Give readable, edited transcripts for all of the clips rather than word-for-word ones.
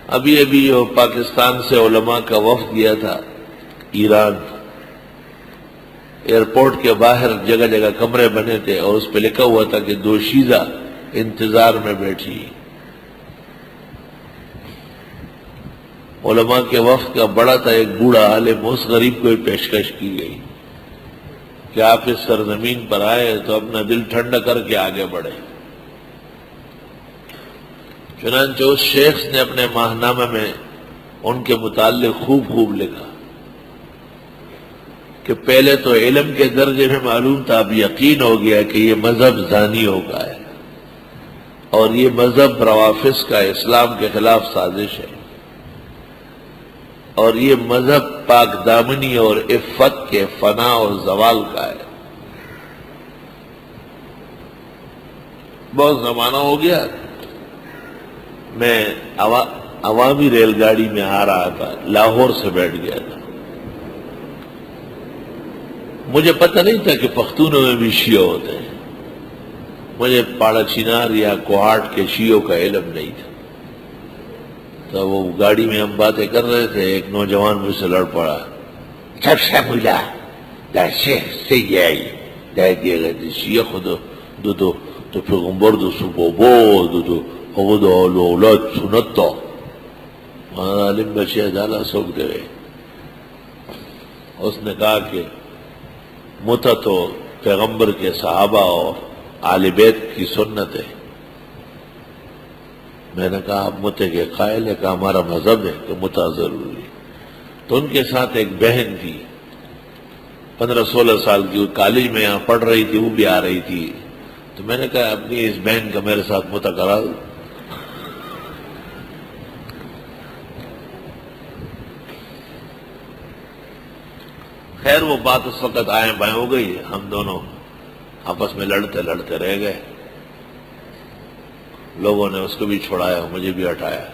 ابھی جو پاکستان سے علماء کا وفد گیا تھا ایران، ایئرپورٹ کے باہر جگہ جگہ کمرے بنے تھے اور اس پہ لکھا ہوا تھا کہ دوشیزہ انتظار میں بیٹھی۔ علماء کے وفد کا بڑا تھا ایک بوڑھا عالم، اس غریب کو پیشکش کی گئی کہ آپ اس سرزمین پر آئے تو اپنا دل ٹھنڈا کر کے آگے بڑھے۔ چنانچہ اس شیخ نے اپنے ماہنامے میں ان کے متعلق خوب لکھا کہ پہلے تو علم کے درجے میں معلوم تھا، اب یقین ہو گیا کہ یہ مذہب زانیوں کا ہے اور یہ مذہب روافض کا اسلام کے خلاف سازش ہے، اور یہ مذہب پاک دامنی اور عفت کے فنا اور زوال کا ہے۔ بہت زمانہ ہو گیا، میں عوامی ریل گاڑی میں آ رہا تھا، لاہور سے بیٹھ گیا تھا۔ مجھے پتہ نہیں تھا کہ پختونوں میں بھی شیعہ ہوتے ہیں، مجھے پاڑا چنار یا کوہاٹ کے شیعوں کا علم نہیں تھا۔ تو وہ گاڑی میں ہم باتیں کر رہے تھے، ایک نوجوان مجھ سے لڑ پڑا، جب سے ملا دا شیخ سے یہ آئی دا دیے گئے شیعہ خود دو تو پیغمبر دو سبو دو خود اولاد سنتا عالم بچے جالا سوک دے گئے۔ اس نے کہا کہ متا تو پیغمبر کے صحابہ اور آل بیت کی سنت ہے۔ میں نے کہا آپ متے کے قائل ہے؟ کہ ہمارا مذہب ہے کہ متا ضروری۔ تو ان کے ساتھ ایک بہن تھی 15-16 سال کی، وہ کالج میں یہاں پڑھ رہی تھی، وہ بھی آ رہی تھی۔ تو میں نے کہا اپنی اس بہن کا میرے ساتھ متا کرا دو۔ خیر وہ بات اس وقت آئیں بائیں ہو گئی، ہم دونوں آپس میں لڑتے رہ گئے۔ لوگوں نے اس کو بھی چھوڑایا، مجھے بھی ہٹایا،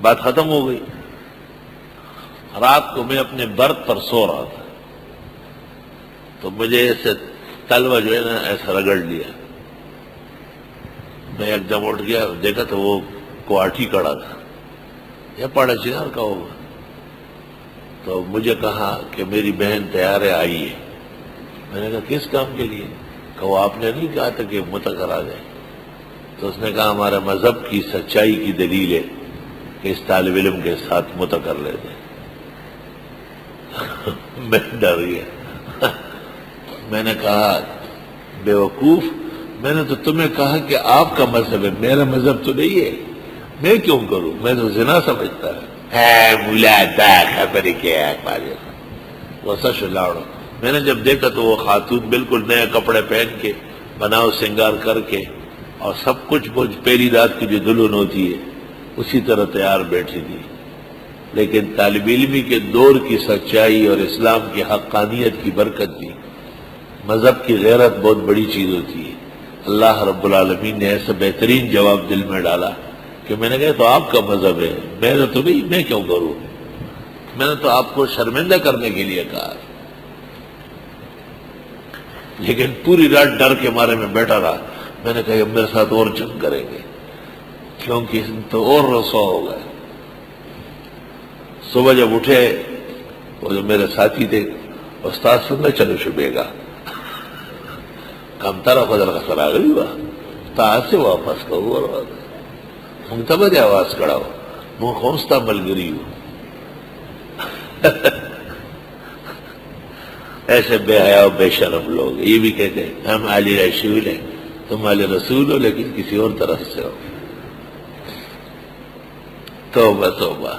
بات ختم ہو گئی۔ رات کو میں اپنے برت پر سو رہا تھا تو مجھے ایسے تلوہ جو ہے نا ایسا رگڑ لیا۔ میں ایک دم اٹھ گیا، دیکھا تو وہ کوہاٹھی کڑا تھا، یہ پاڑا چنار کا ہوگا۔ تو مجھے کہا کہ میری بہن تیار ہے، آئیے۔ میں نے کہا کس کام کے لیے؟ کہ وہ آپ نے نہیں کہا تھا کہ متا کرا دیں؟ تو اس نے کہا ہمارے مذہب کی سچائی کی دلیل ہے کہ اس طالب علم کے ساتھ متا کر لیتے ہیں۔ میں ڈر گیا۔ میں نے کہا بے وقوف، میں نے تو تمہیں کہا کہ آپ کا مذہب ہے، میرا مذہب تو نہیں ہے، میں کیوں کروں؟ میں تو زنا سمجھتا ہے مولا دا خبر کیا وسا شلاڑو۔ میں نے جب دیکھا تو وہ خاتون بالکل نئے کپڑے پہن کے، بناؤ سنگار کر کے، اور سب کچھ پہلی رات کی جو دلہن ہوتی ہے اسی طرح تیار بیٹھی تھی۔ لیکن طالب علمی کے دور کی سچائی اور اسلام کی حقانیت کی برکت تھی۔ مذہب کی غیرت بہت بڑی چیز ہوتی ہے۔ اللہ رب العالمین نے ایسا بہترین جواب دل میں ڈالا کہ میں نے کہا تو آپ کا مذہب ہے، میرا تو نہیں، میں کیوں کروں؟ میں نے تو آپ کو شرمندہ کرنے کے لیے کہا، لیکن پوری رات ڈر کے مارے میں بیٹھا رہا۔ میں نے کہا یہ میرے ساتھ اور جنگ کریں گے، کیونکہ تو اور رسوا ہو گئے۔ صبح جب اٹھے وہ جو میرے ساتھی تھے، استاد سن میں چلو شبے گا کم تارا فضل کا سرا گئی ہوا استاد سے واپس کہو اور منتبہ آواز کڑاؤ منہ خونستا ملگری ہو۔ ایسے بے حیا و بے شرم لوگ یہ بھی کہتے ہیں ہم علی رسول ہیں، تم علی رسول ہو لیکن کسی اور طرف سے ہو۔ توبہ توبہ۔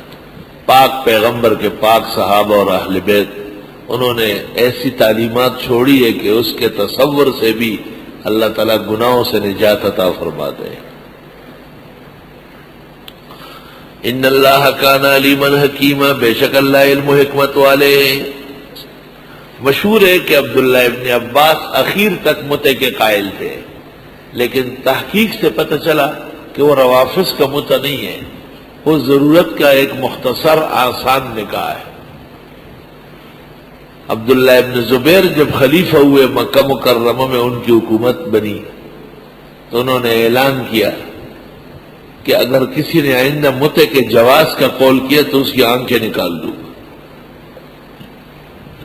پاک پیغمبر کے پاک صحابہ اور اہل بیت، انہوں نے ایسی تعلیمات چھوڑی ہے کہ اس کے تصور سے بھی اللہ تعالیٰ گناہوں سے نجات عطا فرماتے ہیں۔ ان اللہ کان علیما حکیما، بے شک اللہ علم و حکمت والے۔ مشہور ہے کہ عبداللہ ابن عباس اخیر تک متے کے قائل تھے، لیکن تحقیق سے پتہ چلا کہ وہ روافض کا متا نہیں ہے، وہ ضرورت کا ایک مختصر آسان نکاح ہے۔ عبداللہ ابن زبیر جب خلیفہ ہوئے مکہ مکرمہ میں ان کی حکومت بنی تو انہوں نے اعلان کیا کہ اگر کسی نے آئندہ متع کے جواز کا قول کیا تو اس کی آنکھیں نکال دوں گا۔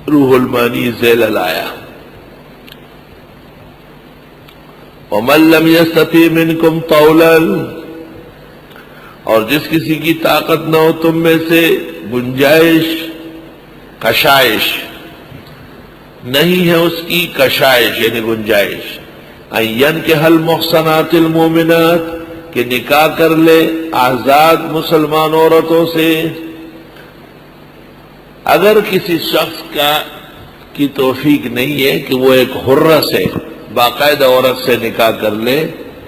روح المانی ذیل لایا۔ وَمَن لَّمْ يَسْتَطِعْ مِنكُمْ طَوْلًا، اور جس کسی کی طاقت نہ ہو تم میں سے گنجائش، کشائش نہیں ہے اس کی، کشائش یعنی گنجائش، يَنْكِحَ الْمُحْصَنَاتِ الْمُؤْمِنَاتِ، کہ نکاح کر لے آزاد مسلمان عورتوں سے۔ اگر کسی شخص کی توفیق نہیں ہے کہ وہ ایک حرہ سے، باقاعدہ عورت سے نکاح کر لے،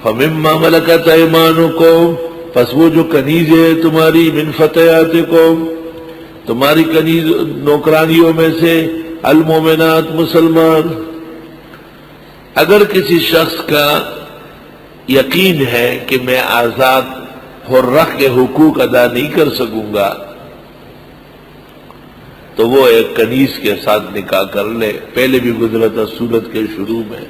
فَمِمَّا مَلَكَتْ أَيْمَانُكُمْ، پس وہ جو کنیز ہے تمہاری، من فتياتكم، تمہاری کنیز نوکرانیوں میں سے، المومنات مسلمان۔ اگر کسی شخص کا یقین ہے کہ میں آزاد حرہ کے حقوق ادا نہیں کر سکوں گا تو وہ ایک کنیز کے ساتھ نکاح کر لے۔ پہلے بھی گزرا تھا سورت کے شروع میں۔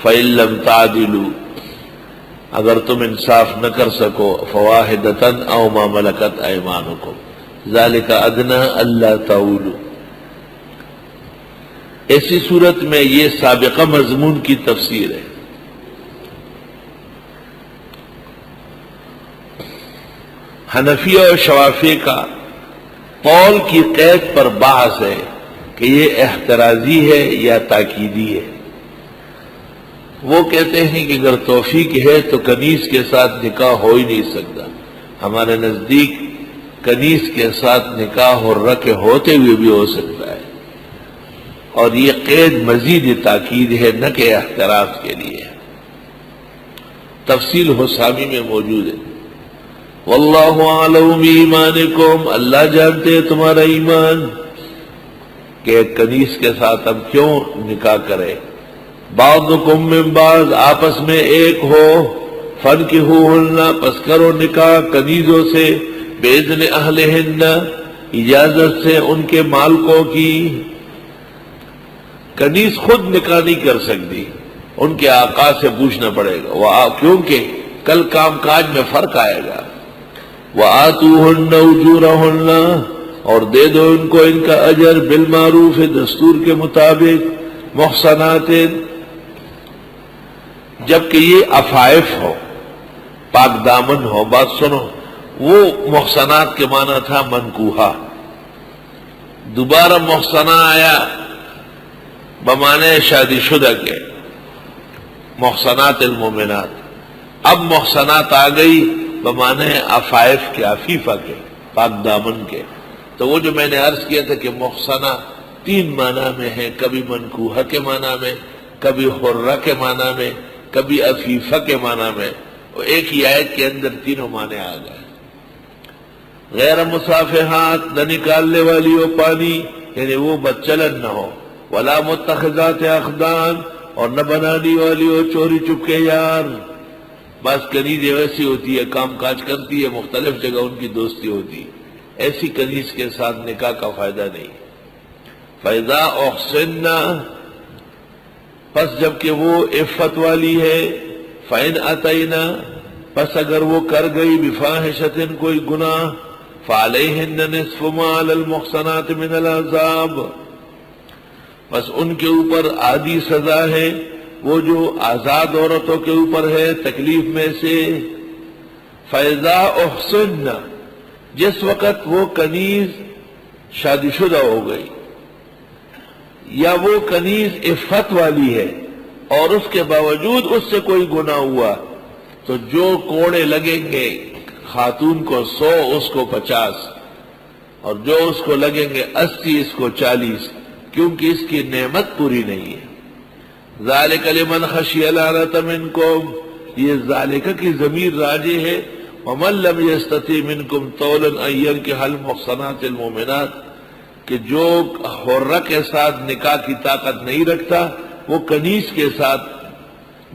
فَإِن لَّمْ تَعْدِلُوا، اگر تم انصاف نہ کر سکو، فَوَاحِدَةً أَوْ مَا مَلَكَتْ أَيْمَانُكُمْ ذَلِكَ أَدْنَىٰ أَلَّا تَعُولُوا۔ ایسی صورت میں یہ سابقہ مضمون کی تفسیر ہے۔ حنفیہ اور شوافی کا قول کی قید پر بحث ہے کہ یہ احترازی ہے یا تاکیدی ہے۔ وہ کہتے ہیں کہ اگر توفیق ہے تو کنیز کے ساتھ نکاح ہو ہی نہیں سکتا۔ ہمارے نزدیک کنیز کے ساتھ نکاح حرہ کے ہوتے ہوئے بھی ہو سکتا ہے، اور یہ قید مزید تاکید ہے، نہ کہ احتراز کے لیے۔ تفصیل حسامی میں موجود ہے۔ واللہ اعلم بایمانکم، اللہ جانتے ہیں تمہارا ایمان، کہ کنیز کے ساتھ ہم کیوں نکاح کریں۔ بعضکم من بعض، آپس میں ایک ہو، فانکحوہن، پس کرو نکاح کنیزوں سے، باذن اہلہن، اجازت سے ان کے مالکوں کی۔ کنیز خود نکاح نہیں کر سکتی، ان کے آقا سے پوچھنا پڑے گا، کیونکہ کل کام کاج میں فرق آئے گا۔ وَآتُوهُنَّ أُجُورَهُنَّ، اور دے دو ان کو ان کا اجر، بالمعروف، دستور کے مطابق، محصنات، جبکہ یہ عفائف ہو، پاک دامن ہو۔ بات سنو، وہ محصنات کے معنی تھا منکوحہ، دوبارہ محصنہ آیا بمانے شادی شدہ کے، محصنات المومنات۔ اب محصنات آ گئی بمانے عفائف کے، عفیفہ کے، پاک دامن کے۔ تو وہ جو میں نے عرض کیا تھا کہ محصنہ تین معنی میں ہے، کبھی منکوحہ کے معنی میں، کبھی حرہ کے معنی میں، کبھی عفیفہ کے معنی میں، وہ ایک ہی آیت کے اندر تینوں معنی آ گئے۔ غیر مصافحات، نہ نکالنے والی ہو پانی، یعنی وہ بدچلن نہ ہو، ولا متخذات اخدان، اور نہ بنانی والی ہو چوری چپکے یار۔ بعض کنیزیں ویسی ہوتی ہے، کام کاج کرتی ہے، مختلف جگہ ان کی دوستی ہوتی، ایسی کنیز کے ساتھ نکاح کا فائدہ نہیں۔ فَإِذَا أُحْصِنَّ، پس جبکہ وہ عفت والی ہے، فَإِنْ أَتَيْنَ، پس اگر وہ کر گئی بِفَاحِشَةٍ کوئی گناہ، فَعَلَيْهِنَّ نِصْفُ مَا عَلَى الْمُحْصَنَاتِ مِنَ الْعَذَابِ، بس ان کے اوپر آدھی سزا ہے وہ جو آزاد عورتوں کے اوپر ہے تکلیف میں سے۔ فَإِذَا أُحْصِنَّ، جس وقت وہ کنیز شادی شدہ ہو گئی یا وہ کنیز عفت والی ہے اور اس کے باوجود اس سے کوئی گناہ ہوا، تو جو کوڑے لگیں گے خاتون کو 100، اس کو 50، اور جو اس کو لگیں گے 80، اس کو 40، کیونکہ اس کی نعمت پوری نہیں ہے۔ ذالک لمن خشی العنۃ منکم، یہ ذالک کی ضمیر راجع ہے۔ ومن لم یستطع منکم طولا ان ینکح المحصنات المؤمنات، کہ جو حرہ کے ساتھ نکاح کی طاقت نہیں رکھتا وہ کنیز کے ساتھ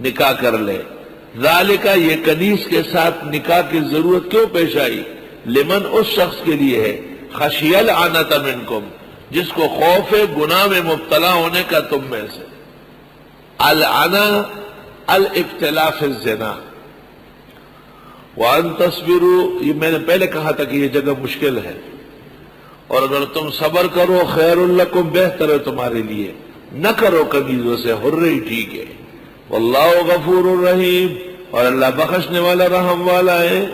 نکاح کر لے۔ ذالک، یہ کنیز کے ساتھ نکاح کی ضرورت کیوں پیش آئی؟ لمن، اس شخص کے لیے ہے، خشی العنۃ منکم، جس کو خوف ہے گناہ میں مبتلا ہونے کا تم میں سے۔ العنہ الابتلاء فی الزنا وان تصبروا، یہ میں نے پہلے کہا تھا کہ یہ جگہ مشکل ہے، اور اگر تم صبر کرو خیر لکم، بہتر ہے تمہارے لیے، نہ کرو کنیزوں سے، حر ہی ٹھیک ہے۔ واللہ غفور الرحیم، اور اللہ بخشنے والا رحم والا ہے۔